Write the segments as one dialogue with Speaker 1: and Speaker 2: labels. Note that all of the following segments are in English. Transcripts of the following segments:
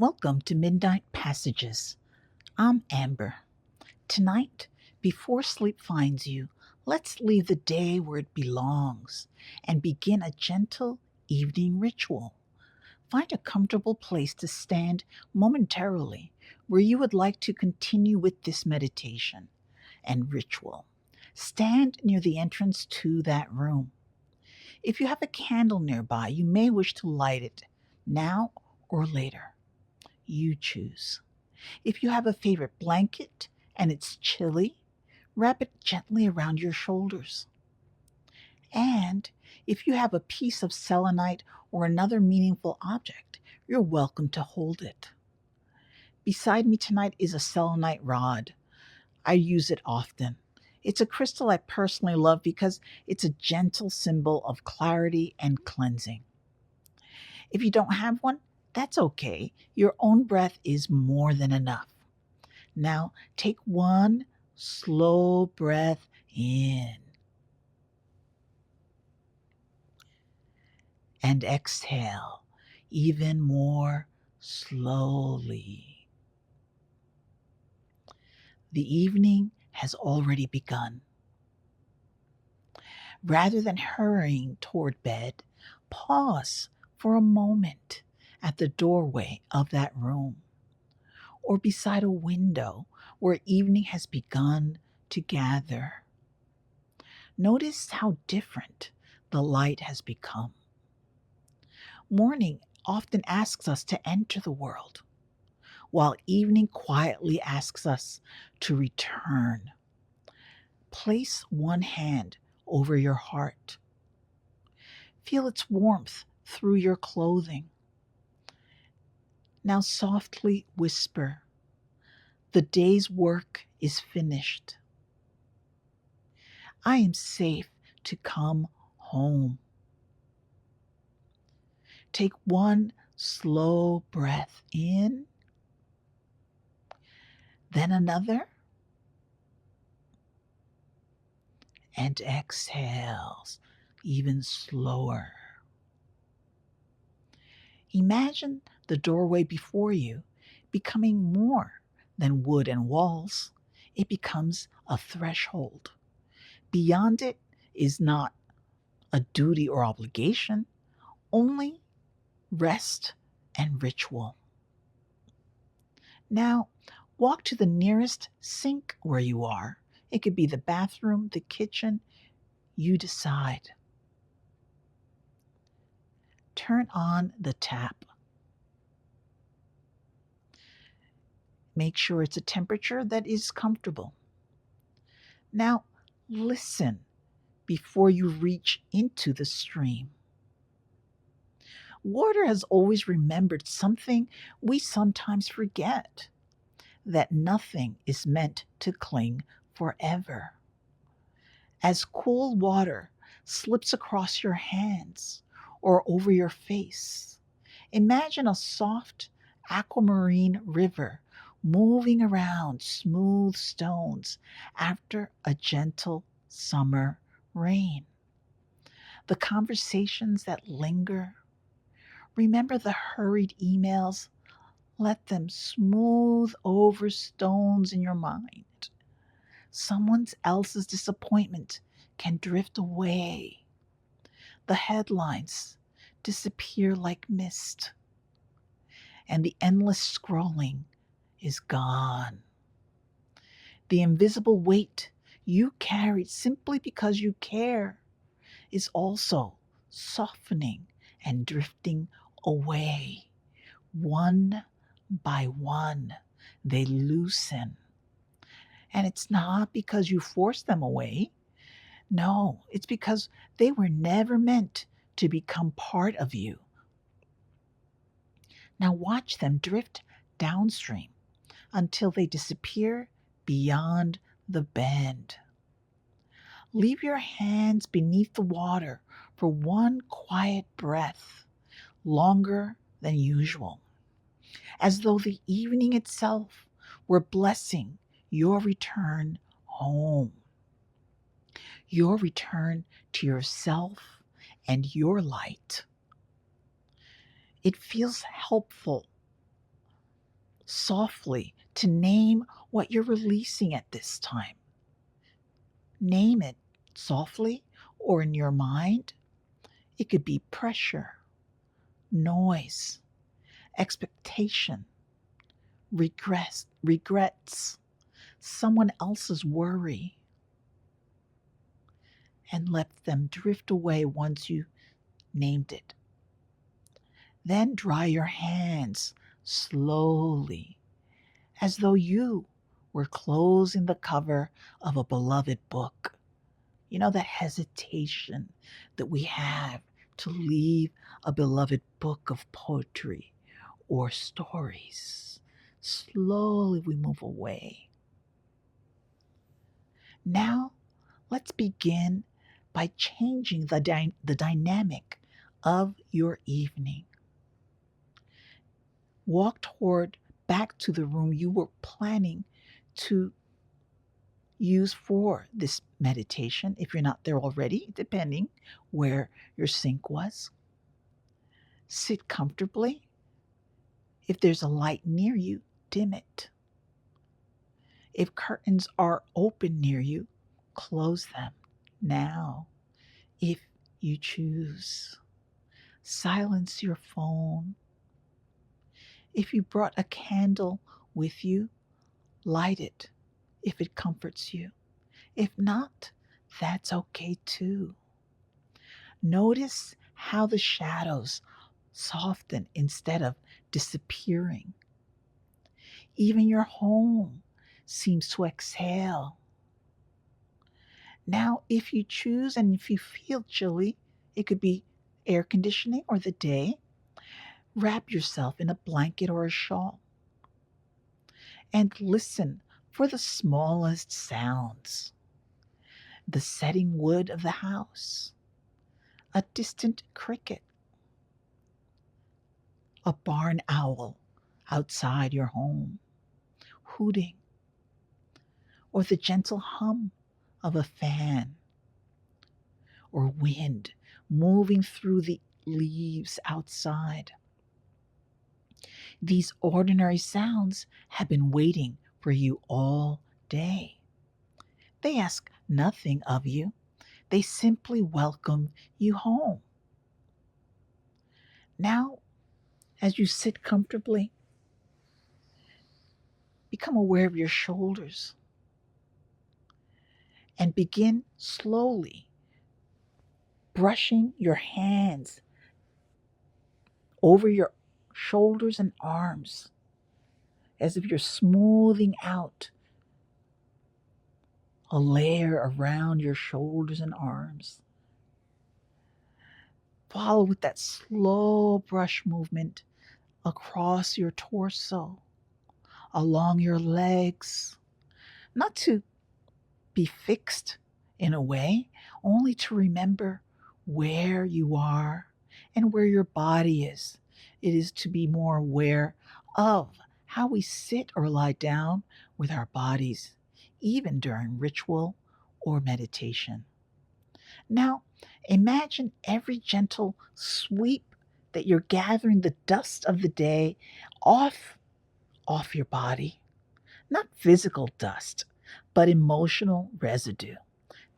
Speaker 1: Welcome to Midnight Passages. I'm Amber. Tonight, before sleep finds you, let's leave the day where it belongs and begin a gentle evening ritual. Find a comfortable place to stand momentarily where you would like to continue with this meditation and ritual. Stand near the entrance to that room. If you have a candle nearby, you may wish to light it now or later. You choose. If you have a favorite blanket and it's chilly, wrap it gently around your shoulders. And if you have a piece of selenite or another meaningful object, you're welcome to hold it. Beside me tonight is a selenite rod. I use it often. It's a crystal I personally love because it's a gentle symbol of clarity and cleansing. If you don't have one, that's okay. Your own breath is more than enough. Now take one slow breath in and exhale even more slowly. The evening has already begun. Rather than hurrying toward bed, pause for a moment at the doorway of that room or beside a window where evening has begun to gather. Notice how different the light has become. Morning often asks us to enter the world, while evening quietly asks us to return. Place one hand over your heart. Feel its warmth through your clothing. Now softly whisper, "The day's work is finished. I am safe to come home." Take one slow breath in, then another, and exhales even slower. Imagine the doorway before you becoming more than wood and walls. It becomes a threshold. Beyond it is not a duty or obligation, only rest and ritual. Now, walk to the nearest sink where you are. It could be the bathroom, the kitchen, you decide. Turn on the tap. Make sure it's a temperature that is comfortable. Now, listen before you reach into the stream. Water has always remembered something we sometimes forget, that nothing is meant to cling forever. As cool water slips across your hands or over your face, imagine a soft aquamarine river moving around smooth stones after a gentle summer rain. The conversations that linger, remember the hurried emails, let them smooth over stones in your mind. Someone else's disappointment can drift away. The headlines disappear like mist, and the endless scrolling is gone. The invisible weight you carried simply because you care is also softening and drifting away. One by one, they loosen. And it's not because you forced them away. No, it's because they were never meant to become part of you. Now watch them drift downstream until they disappear beyond the bend. Leave your hands beneath the water for one quiet breath, longer than usual, as though the evening itself were blessing your return home, your return to yourself and your light. It feels helpful softly to name what you're releasing at this time. Name it softly or in your mind. It could be pressure, noise, expectation, regrets, someone else's worry, and let them drift away once you named it. Then dry your hands slowly, as though you were closing the cover of a beloved book. You know, that hesitation that we have to leave a beloved book of poetry or stories. Slowly we move away. Now, let's begin by changing the dynamic of your evening. Walk back to the room you were planning to use for this meditation, if you're not there already, depending where your sink was. Sit comfortably. If there's a light near you, dim it. If curtains are open near you, close them now, if you choose. Silence your phone. If you brought a candle with you, light it if it comforts you. If not, that's okay too. Notice how the shadows soften instead of disappearing. Even your home seems to exhale. Now, if you choose and if you feel chilly, it could be air conditioning or the day, wrap yourself in a blanket or a shawl and listen for the smallest sounds. The setting wood of the house, a distant cricket, a barn owl outside your home, hooting, or the gentle hum of a fan, or wind moving through the leaves outside. These ordinary sounds have been waiting for you all day. They ask nothing of you. They simply welcome you home. Now, as you sit comfortably, become aware of your shoulders and begin slowly brushing your hands over your shoulders and arms as if you're smoothing out a layer around your shoulders and arms. Follow with that slow brush movement across your torso, along your legs, not to be fixed in a way, only to remember where you are and where your body is. It is to be more aware of how we sit or lie down with our bodies, even during ritual or meditation. Now, imagine every gentle sweep that you're gathering the dust of the day off your body. Not physical dust, but emotional residue.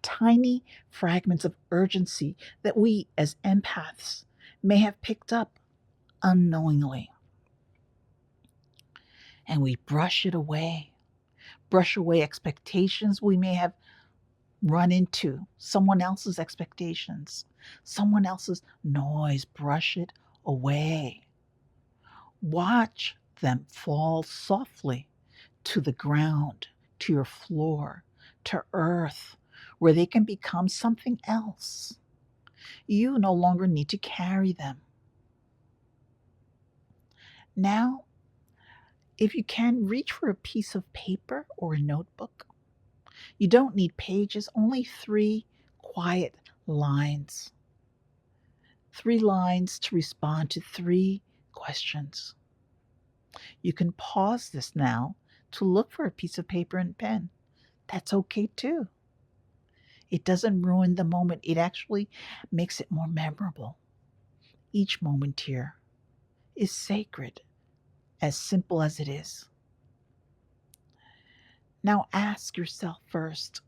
Speaker 1: Tiny fragments of urgency that we as empaths may have picked up unknowingly. And we brush it away. Brush away expectations we may have run into, someone else's expectations, someone else's noise. Brush it away. Watch them fall softly to the ground, to your floor, to earth, where they can become something else. You no longer need to carry them. Now, if you can, reach for a piece of paper or a notebook. You don't need pages, only 3 quiet lines. 3 lines to respond to 3 questions. You can pause this now to look for a piece of paper and pen. That's okay too. It doesn't ruin the moment. It actually makes it more memorable. Each moment here is sacred as simple as it is. Now ask yourself first,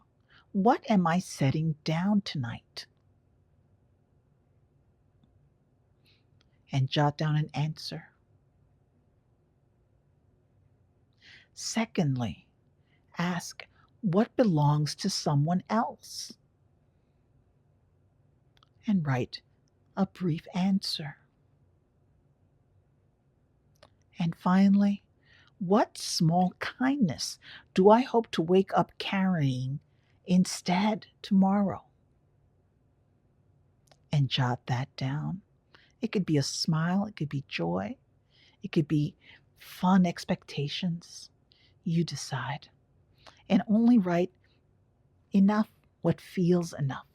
Speaker 1: what am I setting down tonight? And jot down an answer. Secondly, ask what belongs to someone else? And write a brief answer. And finally, what small kindness do I hope to wake up carrying instead tomorrow? And jot that down. It could be a smile, it could be joy, it could be fun expectations. You decide. And only write enough, what feels enough.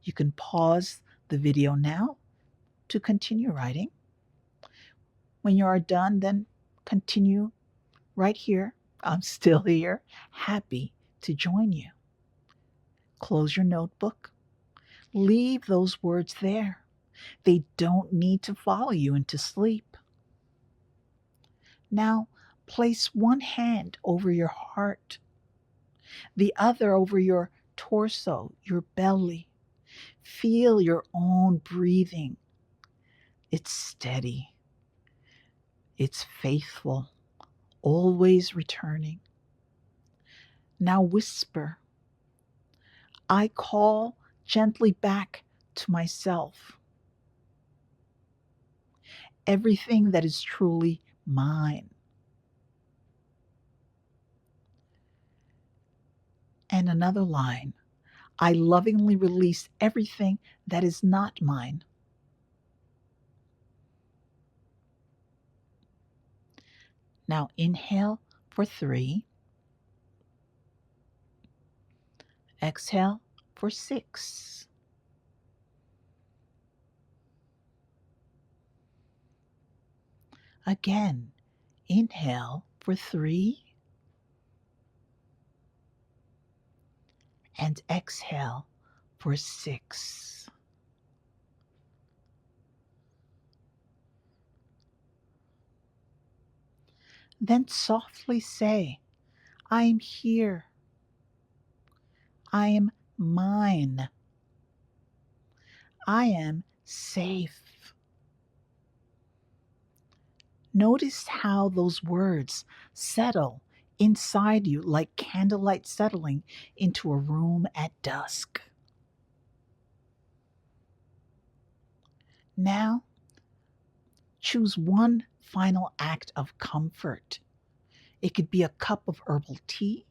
Speaker 1: You can pause the video now to continue writing. When you are done, then continue right here. I'm still here, happy to join you. Close your notebook. Leave those words there. They don't need to follow you into sleep. Now, place one hand over your heart, the other over your torso, your belly. Feel your own breathing. It's steady. It's faithful, always returning. Now whisper, I call gently back to myself. Everything that is truly mine. And another line, I lovingly release everything that is not mine. Now inhale for 3. Exhale for 6. Again, inhale for 3 and exhale for 6. Then softly say, I am here. I am mine. I am safe. Notice how those words settle inside you like candlelight settling into a room at dusk. Now, choose one final act of comfort. It could be a cup of herbal tea,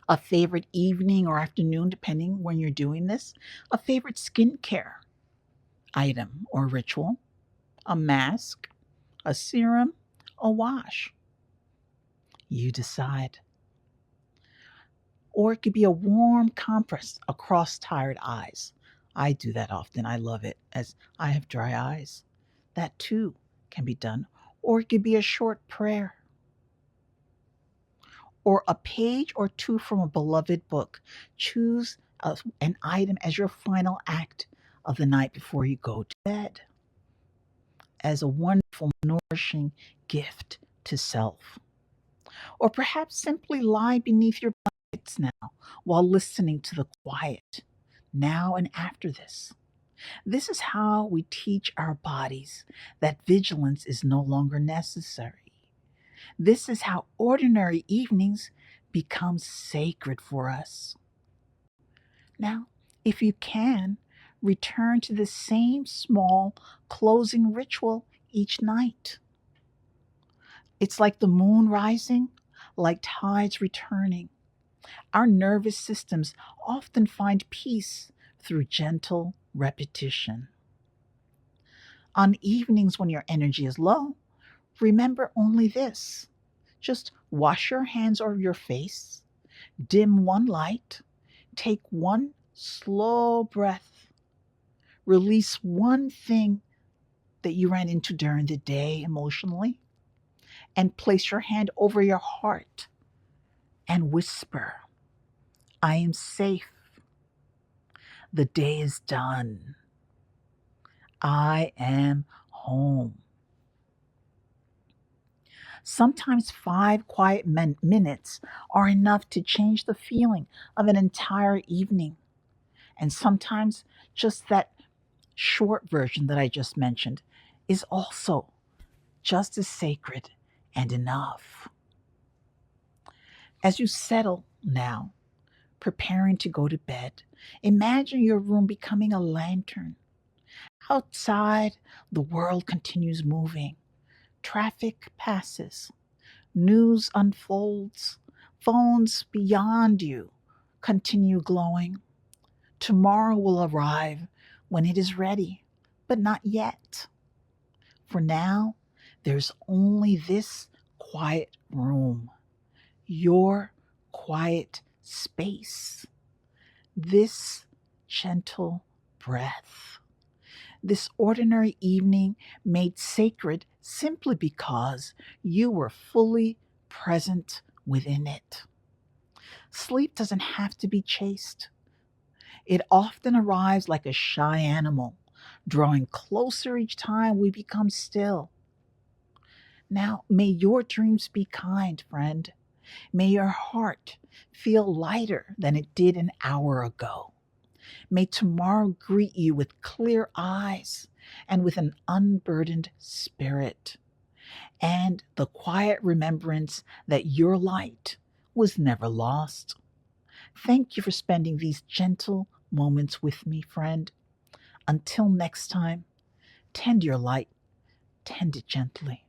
Speaker 1: a favorite evening or afternoon, depending when you're doing this, a favorite skincare item or ritual, a mask, a serum, a wash. You decide. Or it could be a warm compress across tired eyes. I do that often. I love it as I have dry eyes. That too can be done. Or it could be a short prayer. Or a page or two from a beloved book. Choose an item as your final act of the night before you go to bed, as a wonderful, nourishing gift to self. Or perhaps simply lie beneath your blankets now while listening to the quiet, now and after this. This is how we teach our bodies that vigilance is no longer necessary. This is how ordinary evenings become sacred for us. Now, if you can, return to the same small closing ritual each night. It's like the moon rising, like tides returning. Our nervous systems often find peace through gentle repetition. On evenings when your energy is low, remember only this. Just wash your hands over your face, dim one light, take one slow breath, release one thing that you ran into during the day emotionally, and place your hand over your heart and whisper, I am safe. The day is done. I am home. Sometimes 5 quiet minutes are enough to change the feeling of an entire evening. And sometimes just that short version that I just mentioned is also just as sacred and enough. As you settle now, preparing to go to bed, imagine your room becoming a lantern. Outside, the world continues moving. Traffic passes, news unfolds, phones beyond you continue glowing. Tomorrow will arrive when it is ready, but not yet. For now, there's only this quiet room, your quiet space, this gentle breath, this ordinary evening made sacred simply because you were fully present within it. Sleep doesn't have to be chased. It often arrives like a shy animal, drawing closer each time we become still. Now, may your dreams be kind, friend. May your heart feel lighter than it did an hour ago. May tomorrow greet you with clear eyes and with an unburdened spirit, and the quiet remembrance that your light was never lost. Thank you for spending these gentle moments with me, friend. Until next time, tend your light, tend it gently.